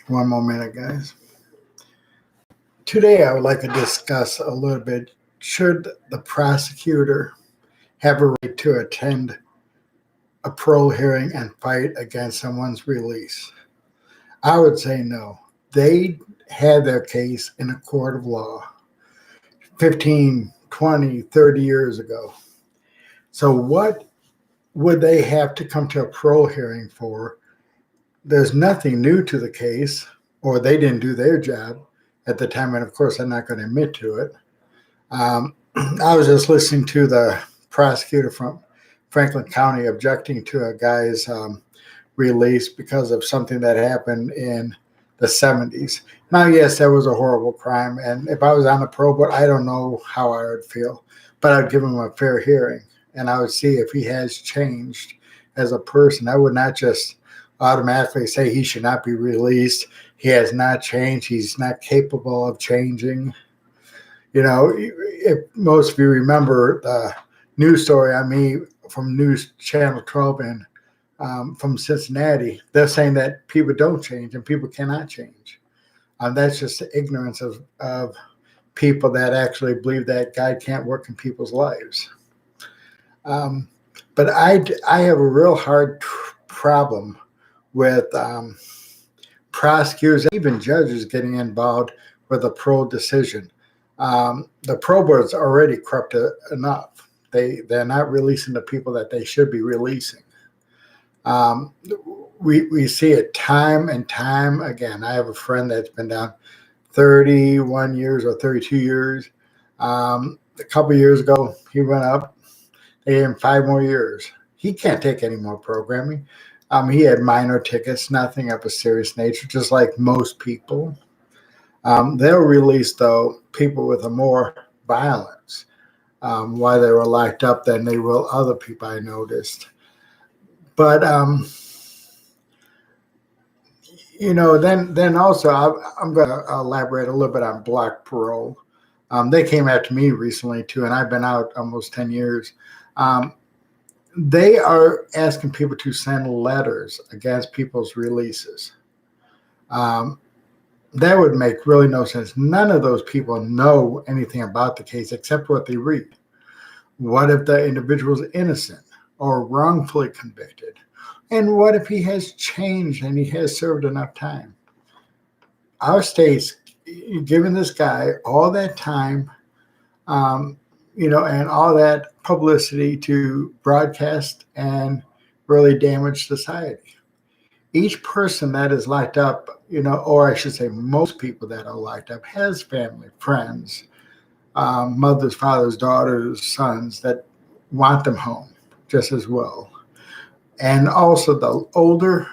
One more minute, guys. Today, I would like to discuss a little bit, should the prosecutor have a right to attend a parole hearing and fight against someone's release? I would say no. They had their case in a court of law 15, 20, 30 years ago. So, what would they have to come to a parole hearing for? There's nothing new to the case, or they didn't do their job at the time, and of course, I'm not going to admit to it. I was just listening to the prosecutor from Franklin County objecting to a guy's release because of something that happened in the 70s. Now, yes, that was a horrible crime, and if I was on the parole board, I don't know how I would feel, but I'd give him a fair hearing, and I would see if he has changed as a person. I would not just automatically say he should not be released. He has not changed. He's not capable of changing. You know, if most of you remember the news story on me from News Channel 12 and from Cincinnati, they're saying that people don't change and people cannot change. That's just the ignorance of people that actually believe that God can't work in people's lives. But I have a real hard problem with prosecutors, even judges getting involved with a parole decision. The parole board is already corrupt enough. They're not releasing the people that they should be releasing. We see it time and time again. I have a friend that's been down 31 years or 32 years. A couple of years ago, he went up. They gave him 5 more years. He can't take any more programming. He had minor tickets, nothing of a serious nature, just like most people. They'll release, though, people with a more violence while they were locked up than they will other people, I noticed. But, then also I'm going to elaborate a little bit on block parole. They came after me recently, too, and I've been out almost 10 years. They are asking people to send letters against people's releases. That would make really no sense. None of those people know anything about the case except what they read. What if the individual is innocent or wrongfully convicted? And what if he has changed and he has served enough time? Our state's giving this guy all that time, and all that publicity to broadcast and really damage society. Each person that is locked up, or I should say most people that are locked up has family, friends, mothers, fathers, daughters, sons that want them home just as well. And also the older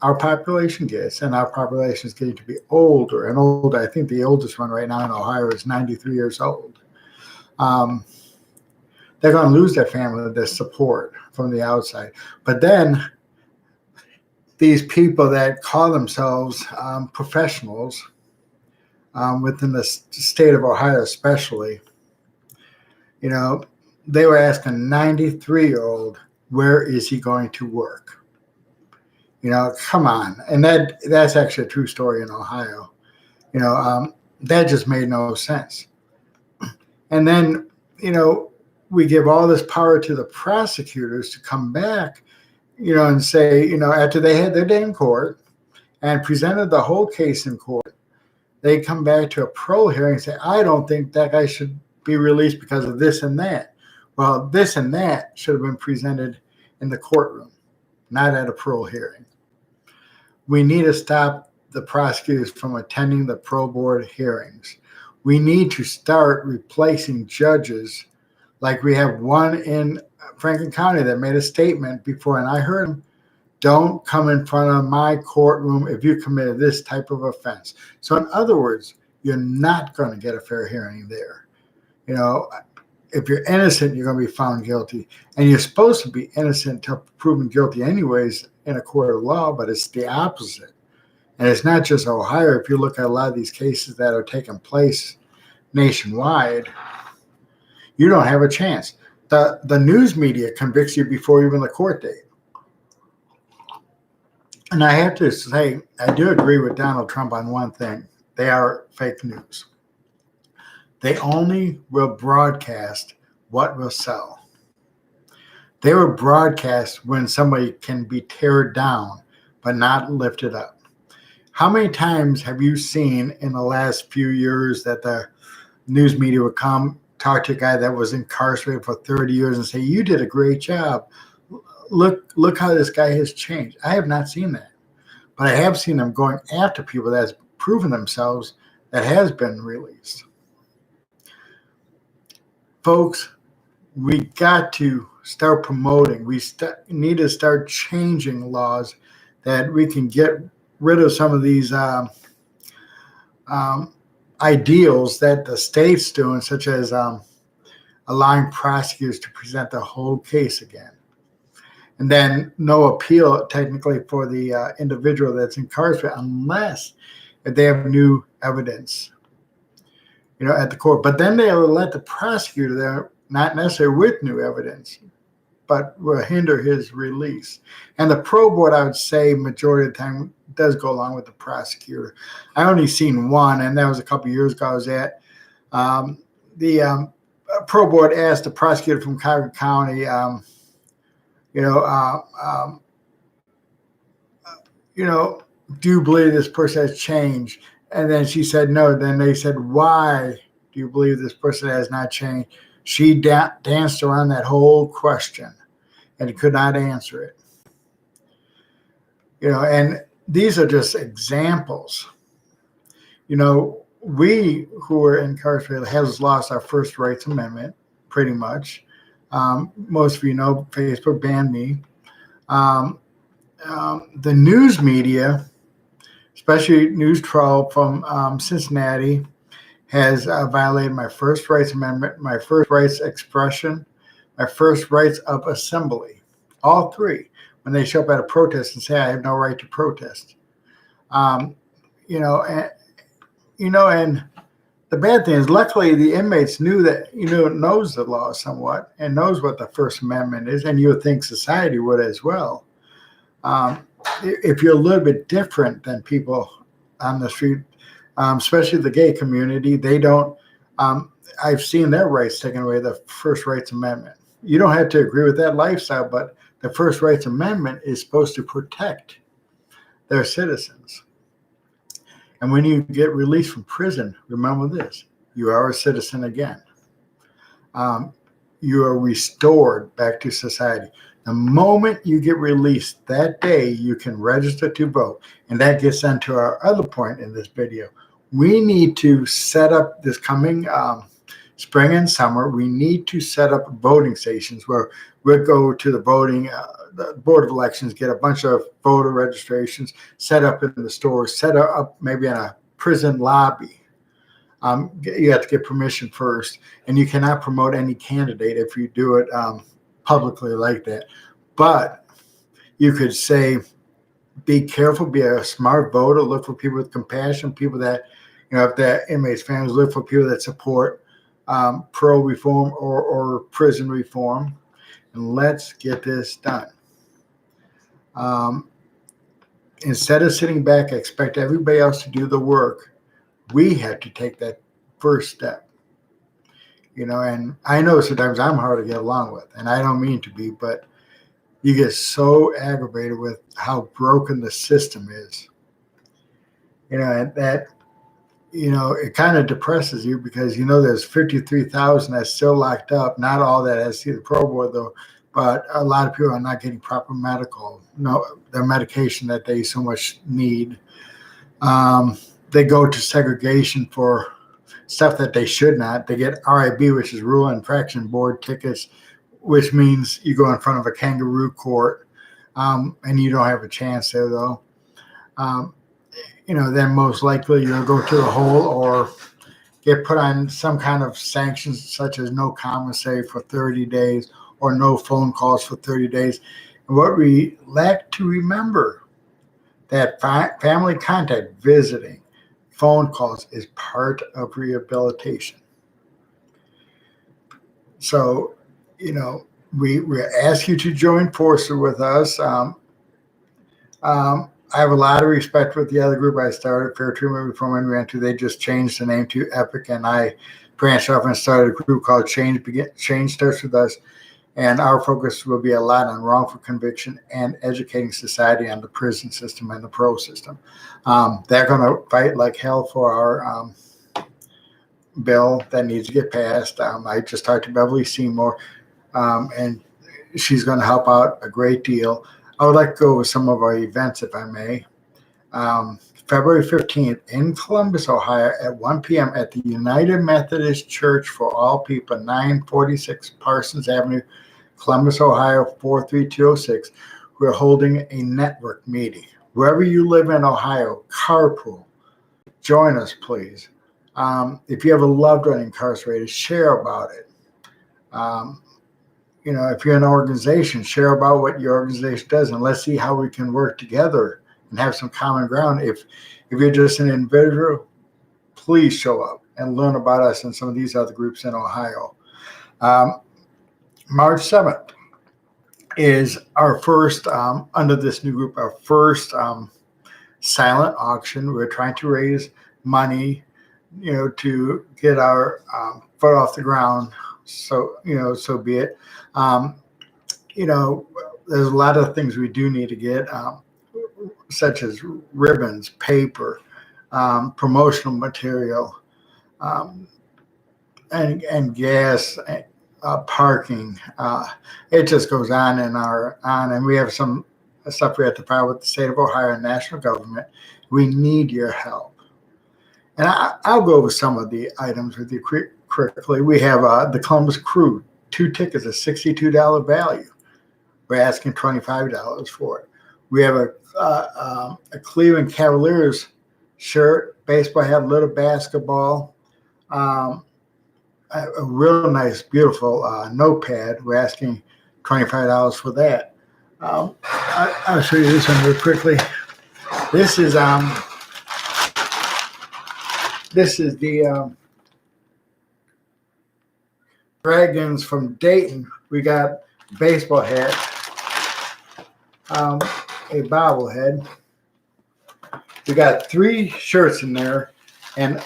our population gets, and our population is getting to be older and older. I think the oldest one right now in Ohio is 93 years old. They're going to lose their family, their support from the outside. But then these people that call themselves professionals within the state of Ohio especially, they were asking a 93-year-old, where is he going to work? Come on. And that's actually a true story in Ohio. That just made no sense. And then, we give all this power to the prosecutors to come back, and say, after they had their day in court and presented the whole case in court, they come back to a parole hearing and say, I don't think that guy should be released because of this and that. Well, this and that should have been presented in the courtroom, not at a parole hearing. We need to stop the prosecutors from attending the parole board hearings. We need to start replacing judges, like we have one in Franklin County that made a statement before, and I heard him, don't come in front of my courtroom if you committed this type of offense. So in other words, you're not going to get a fair hearing there. If you're innocent, you're going to be found guilty. And you're supposed to be innocent until proven guilty anyways in a court of law, but it's the opposite. And it's not just Ohio. If you look at a lot of these cases that are taking place nationwide, you don't have a chance. The news media convicts you before even the court date. And I have to say, I do agree with Donald Trump on one thing. They are fake news. They only will broadcast what will sell. They will broadcast when somebody can be teared down, but not lifted up. How many times have you seen in the last few years that the news media would come talk to a guy that was incarcerated for 30 years and say, "You did a great job. Look how this guy has changed." I have not seen that. But I have seen them going after people that's proven themselves that has been released. Folks, we got to start promoting. We need to start changing laws that we can get rid of some of these ideals that the state's doing, such as allowing prosecutors to present the whole case again. And then no appeal technically for the individual that's incarcerated unless if they have new evidence, at the court. But then they'll let the prosecutor there, not necessarily with new evidence, but will hinder his release. And the pro board, I would say, majority of the time does go along with the prosecutor. I only seen one, and that was a couple of years ago. I was at the pro board asked the prosecutor from Cuyahoga County, do you believe this person has changed? And then she said no. Then they said, why do you believe this person has not changed? She danced around that whole question and could not answer it. And these are just examples. We who are incarcerated has lost our First Rights Amendment, pretty much. Most of you know Facebook banned me. The news media, especially News 12 from Cincinnati, has violated my First Rights Amendment, my first rights expression, my first rights of assembly. All three. When they show up at a protest and say I have no right to protest. And the bad thing is, luckily, the inmates knew that, knows the law somewhat and knows what the First Amendment is, and you would think society would as well. If you're a little bit different than people on the street, especially the gay community, they don't. I've seen their rights taken away, the First Rights Amendment. You don't have to agree with that lifestyle, but the First Rights Amendment is supposed to protect their citizens. And when you get released from prison, remember this: you are a citizen again. You are restored back to society. The moment you get released, that day you can register to vote. And that gets into our other point in this video. We need to set up this coming spring and summer. We need to set up voting stations where we'll go to the voting, the Board of Elections, get a bunch of voter registrations, set up in the stores, set up maybe in a prison lobby. You have to get permission first, and you cannot promote any candidate if you do it publicly like that. But you could say, be careful, be a smart voter, look for people with compassion, people that, if they're inmates' families, look for people that support parole reform or prison reform, and let's get this done. Instead of sitting back, expect everybody else to do the work, we have to take that first step. And I know sometimes I'm hard to get along with, and I don't mean to be, but you get so aggravated with how broken the system is. And that, it kind of depresses you because, there's 53,000 that's still locked up. Not all that has to see the parole board, though, but a lot of people are not getting proper their medication that they so much need. They go to segregation for stuff that they should not. They get RIB, which is Rule and Infraction Board tickets, which means you go in front of a kangaroo court, and you don't have a chance there, though. Then most likely you'll go to the hole or get put on some kind of sanctions, such as no commissary for 30 days or no phone calls for 30 days. And what we lack to remember, that family contact, visiting, phone calls is part of rehabilitation. So, we ask you to join forces with us. I have a lot of respect for the other group I started, Fair Treatment Reform and Rehab. They just changed the name to Epic, and I branched off and started a group called Change Starts With Us. And our focus will be a lot on wrongful conviction and educating society on the prison system and the parole system. They're going to fight like hell for our bill that needs to get passed. I just talked to Beverly Seymour, and she's going to help out a great deal. I would like to go over some of our events, if I may. February 15th in Columbus, Ohio at 1 p.m. at the United Methodist Church for All People, 946 Parsons Avenue, Columbus, Ohio, 43206. We're holding a network meeting. Wherever you live in Ohio, carpool. Join us, please. If you have a loved one incarcerated, share about it. If you're an organization, share about what your organization does, and let's see how we can work together and have some common ground. If you're just an individual, please show up and learn about us and some of these other groups in Ohio. March 7th is our first, under this new group, our first silent auction. We're trying to raise money, to get our foot off the ground. So be it. There's a lot of things we do need to get, such as ribbons, paper, promotional material, and gas, parking. It just goes on and on. And we have some stuff we have to file with the state of Ohio and national government. We need your help. And I'll go over some of the items with you quickly. We have the Columbus Crew, 2 tickets, a $62 value. We're asking $25 for it. We have a Cleveland Cavaliers shirt, baseball hat, little basketball, a real nice, beautiful notepad. We're asking $25 for that. I'll show you this one real quickly. This is the Dragons from Dayton. We got a baseball hat, a bobblehead. We got 3 shirts in there, and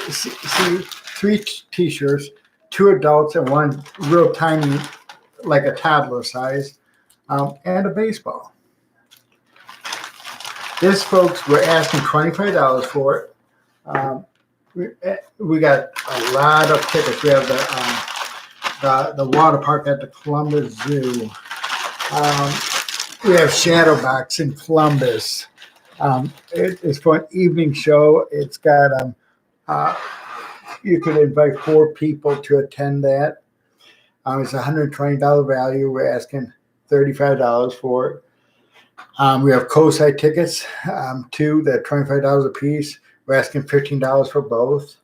see 3 t-shirts, 2 adults and 1 real tiny, like a toddler size, and a baseball. This, folks, we're asking $25 for it. We got a lot of tickets. We have the water park at the Columbus Zoo. We have Shadowbox in Columbus. It's for an evening show. It's got you could invite 4 people to attend that. It's a $120 value. We're asking $35 for it. We have COSI tickets, 2 that are $25 a piece. We're asking $15 for both.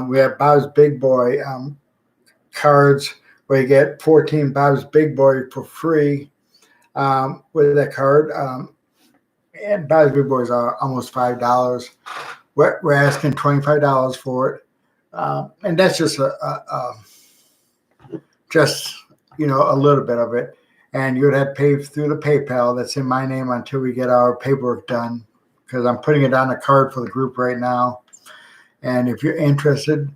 We have Bob's Big Boy cards where you get 14 Bob's Big Boy for free with that card. And Bob's Big Boys are almost $5. We're asking $25 for it. And that's just a little bit of it. And you would have to pay through the PayPal that's in my name until we get our paperwork done, because I'm putting it on a card for the group right now. And if you're interested,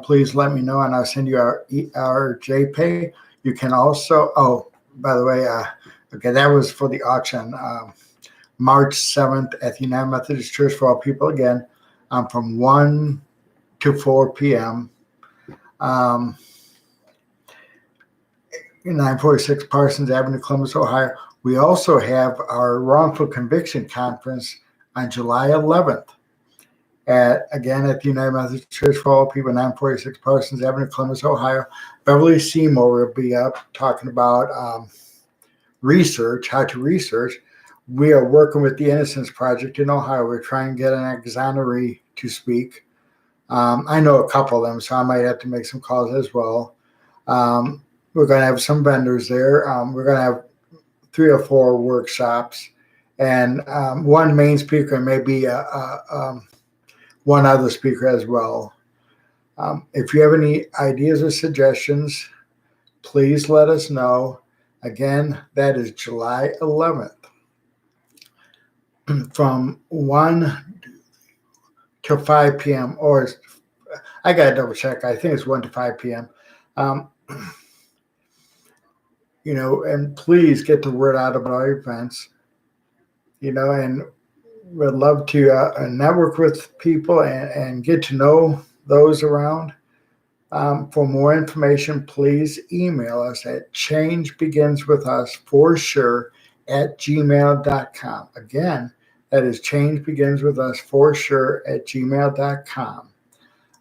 please let me know, and I'll send you our JPay. You can also, by the way, okay, that was for the auction. March 7th at the United Methodist Church for All People, again, from 1 to 4 p.m. 946 Parsons Avenue, Columbus, Ohio. We also have our wrongful conviction conference on July 11th. Again, at the United Methodist Church for All People, 946 Parsons Avenue, Columbus, Ohio. Beverly Seymour will be up talking about research, how to research. We are working with the Innocence Project in Ohio. We're trying to get an exoneree to speak. I know a couple of them, so I might have to make some calls as well. We're going to have some vendors there. We're going to have 3 or 4 workshops, and 1 main speaker, and maybe 1 other speaker as well. If you have any ideas or suggestions, please let us know. Again, that is July 11th. from 1 to 5 p.m. or I got to double check. I think it's 1 to 5 p.m. Um, and please get the word out about our events, and we'd love to network with people and get to know those around. For more information, please email us at changebeginswithus4sure@gmail.com. Again, that is changebeginswithus4sure@gmail.com.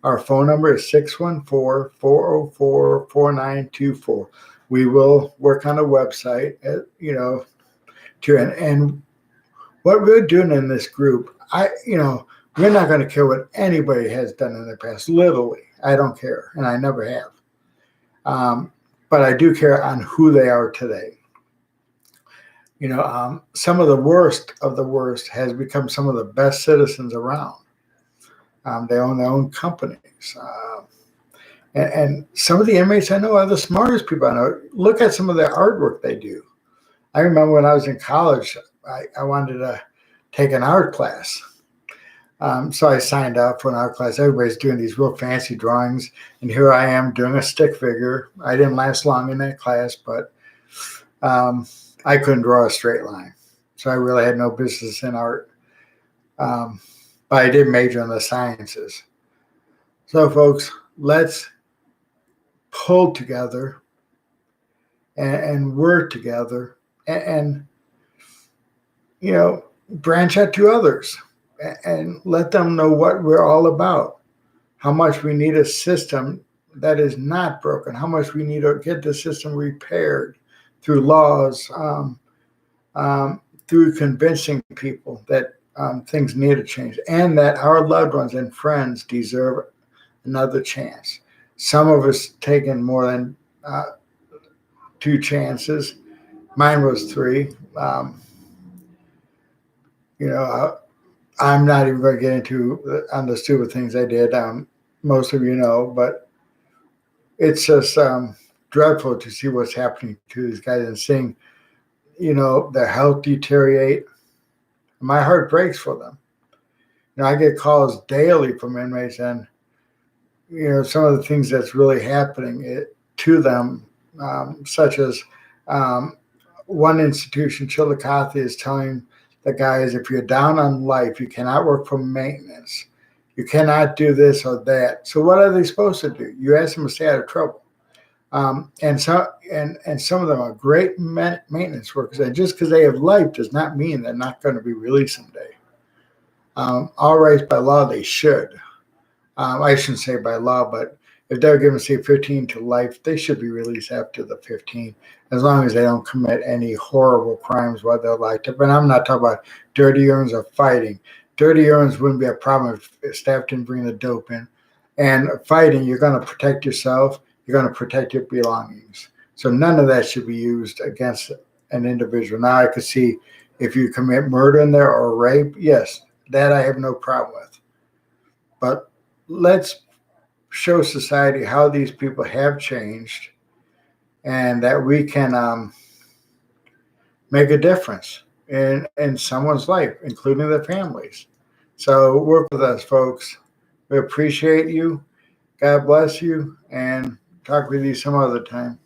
Our phone number is 614-404-4924. We will work on a website, and what we're doing in this group, we're not going to care what anybody has done in the past. Literally, I don't care, and I never have. But I do care on who they are today. Some of the worst has become some of the best citizens around. They own their own companies. And some of the inmates I know are the smartest people I know. Look at some of their artwork they do. I remember when I was in college, I wanted to take an art class. So I signed up for an art class. Everybody's doing these real fancy drawings. And here I am doing a stick figure. I didn't last long in that class, but I couldn't draw a straight line. So I really had no business in art. But I did major in the sciences. So, folks, let's pull together and work together and branch out to others and let them know what we're all about, how much we need a system that is not broken, how much we need to get the system repaired through laws, through convincing people that things need to change, and that our loved ones and friends deserve another chance. Some of us taken more than 2 chances. Mine was 3. I'm not even going to get into on the stupid things I did. Most of you know, but it's just dreadful to see what's happening to these guys and seeing, their health deteriorate. My heart breaks for them. I get calls daily from inmates, and some of the things that's really happening to them, such as one institution, Chillicothe, is telling the guys, if you're down on life, you cannot work for maintenance. You cannot do this or that. So what are they supposed to do? You ask them to stay out of trouble. And some of them are great maintenance workers. And just because they have life does not mean they're not going to be released someday. All rights by law, they should. I shouldn't say by law, but if they're given, say, 15 to life, they should be released after the 15, as long as they don't commit any horrible crimes while they're locked up. And I'm not talking about dirty urines or fighting. Dirty urines wouldn't be a problem if staff didn't bring the dope in. And fighting, you're going to protect yourself. You're going to protect your belongings. So none of that should be used against an individual. Now, I could see if you commit murder in there or rape, yes, that I have no problem with. But let's show society how these people have changed and that we can make a difference in someone's life, including their families. So work with us, folks. We appreciate you. God bless you, and talk with you some other time.